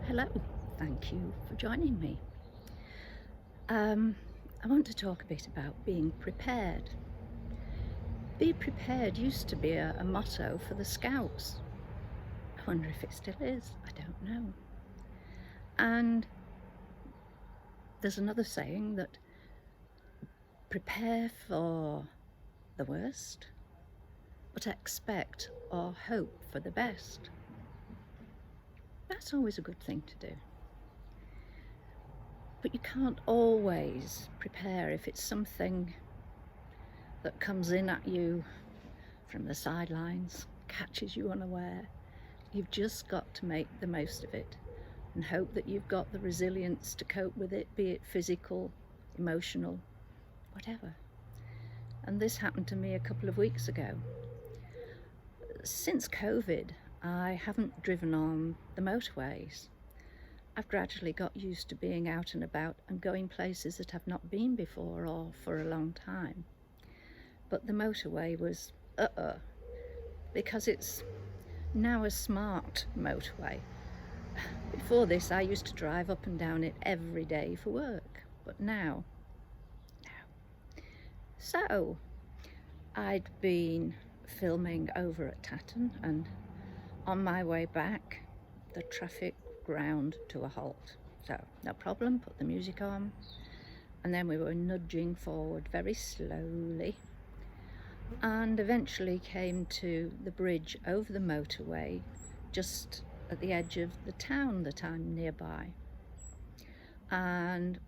Hello, thank you for joining me. I want to talk a bit about being prepared. Be prepared used to be a motto for the Scouts. I wonder if it still is, I don't know. And there's another saying that prepare for the worst, but expect or hope for the best. That's always a good thing to do. But you can't always prepare if it's something that comes in at you from the sidelines, catches you unaware. You've just got to make the most of it and hope that you've got the resilience to cope with it, be it physical, emotional, whatever. And this happened to me a couple of weeks ago. Since COVID, I haven't driven on the motorways. I've gradually got used to being out and about and going places that I've not been before or for a long time. But the motorway was because it's now a smart motorway. Before this, I used to drive up and down it every day for work, but now. So, I'd been filming over at Tatton, and on my way back, the traffic ground to a halt. So, no problem, put the music on, and then we were nudging forward very slowly, and eventually came to the bridge over the motorway just at the edge of the town that I'm nearby, and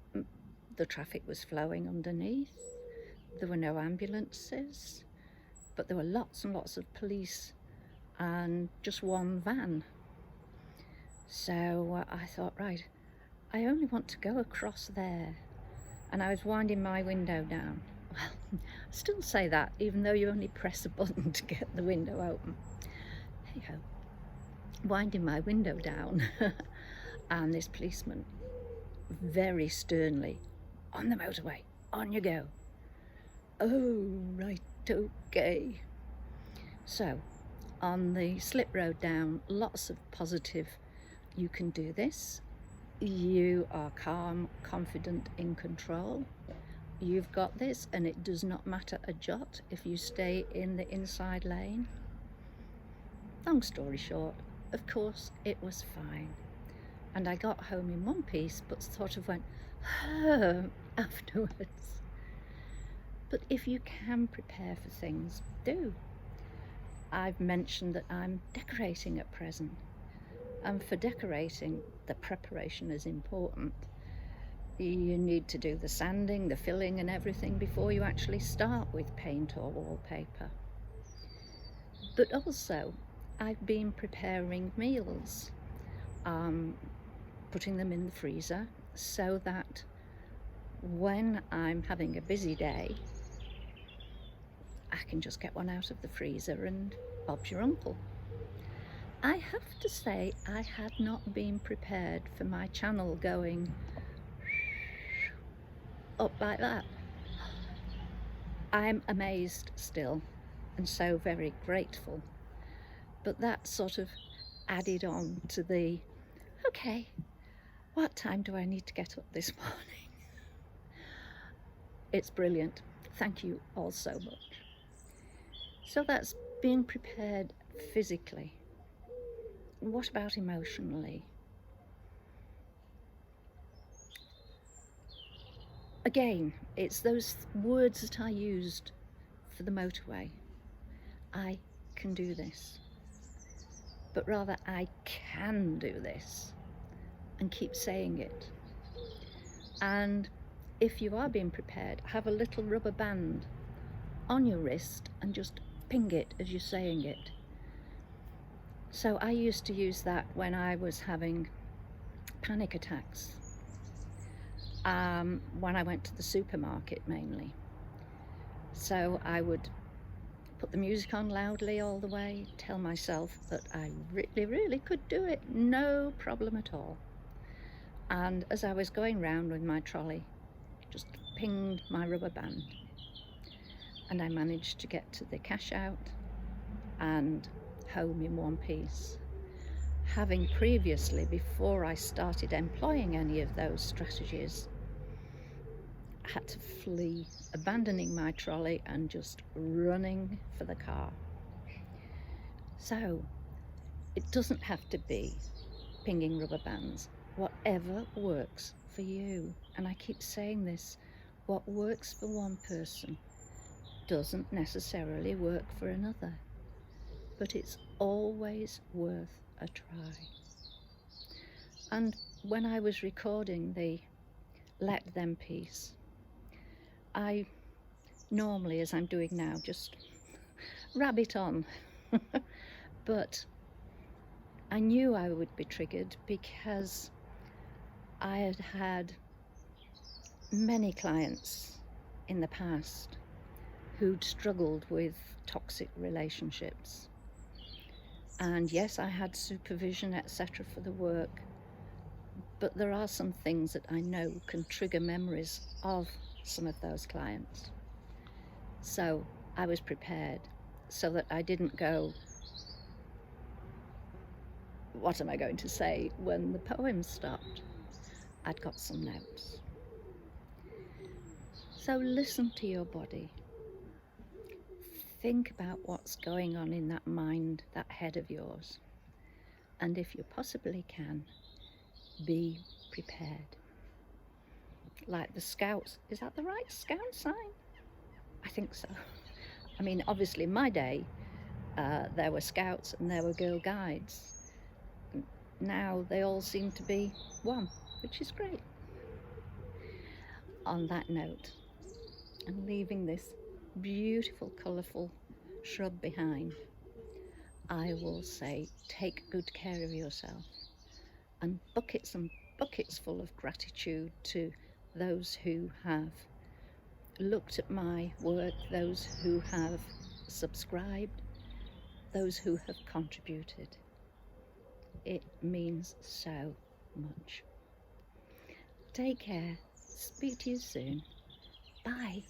the traffic was flowing underneath. There were no ambulances, but there were lots and lots of police and just one van. So I thought, right, I only want to go across there, and I was winding my window down. Well, I still say that, even though you only press a button to get the window open. Hey ho, winding my window down, and this policeman very sternly, on the motorway, on you go. Oh, right, okay. So, on the slip road down, lots of positive, you can do this. You are calm, confident, in control. You've got this, and it does not matter a jot if you stay in the inside lane. Long story short, of course, it was fine. And I got home in one piece, but sort of went, afterwards. But if you can prepare for things, do. I've mentioned that I'm decorating at present. And for decorating, the preparation is important. You need to do the sanding, the filling and everything before you actually start with paint or wallpaper. But also, I've been preparing meals, putting them in the freezer so that when I'm having a busy day, I can just get one out of the freezer and Bob's your uncle. I have to say, I had not been prepared for my channel going up like that. I'm amazed still, and so very grateful. But that sort of added on to the, okay, what time do I need to get up this morning? It's brilliant. Thank you all so much. So that's being prepared physically. What about emotionally? Again, it's those words that I used for the motorway. I can do this. But rather, I can do this. And keep saying it. And if you are being prepared, have a little rubber band on your wrist and just ping it as you're saying it. So I used to use that when I was having panic attacks, when I went to the supermarket mainly. So I would put the music on loudly all the way, tell myself that I really could do it, no problem at all. And as I was going round with my trolley, just pinged my rubber band, and I managed to get to the cash out and home in one piece. having previously, before I started employing any of those strategies, had to flee, abandoning my trolley and just running for the car. So it doesn't have to be pinging rubber bands. Whatever works for you. And I keep saying this, what works for one person doesn't necessarily work for another, but it's always worth a try. And when I was recording the Let Them piece, I normally, as I'm doing now, just rabbit on. But I knew I would be triggered because I had had many clients in the past who'd struggled with toxic relationships. And yes, I had supervision, etc. for the work, but there are some things that I know can trigger memories of some of those clients. So I was prepared so that I didn't go, what am I going to say when the poem stopped? I'd got some notes. So listen to your body. Think about what's going on in that mind, that head of yours. And if you possibly can, be prepared. Like the Scouts, is that the right Scout sign? I think so. I mean, obviously in my day, there were Scouts and there were Girl Guides. Now they all seem to be one, which is great. On that note, and leaving this beautiful, colourful shrub behind, I will say take good care of yourself, and buckets and buckets full of gratitude to those who have looked at my work, those who have subscribed, those who have contributed. It means so much. Take care. Speak to you soon. Bye.